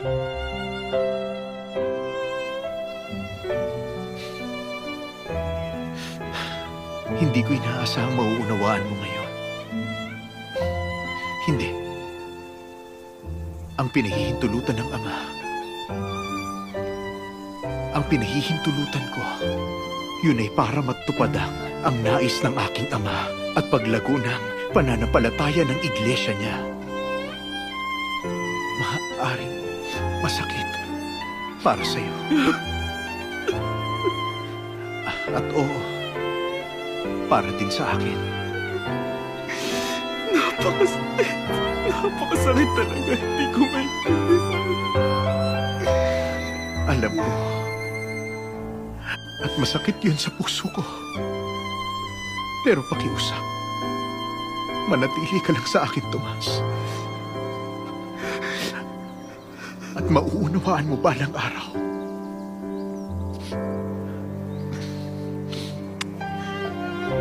Hindi ko inaasahang mauunawaan mo ngayon. Hindi. Ang pinahihintulutan ng Ama, ang pinahihintulutan ko, yun ay para matupad ang nais ng aking Ama at paglago ng pananampalataya ng iglesia niya. Maaaring masakit para sa'yo. At oo, para din sa akin. Napakasakit. Napakasakit talaga. Hindi ko maintindihan. Alam ko. At masakit yun sa puso ko. Pero pakiusap. Manatili ka lang sa akin, Tomas. At mauunawaan mo balang araw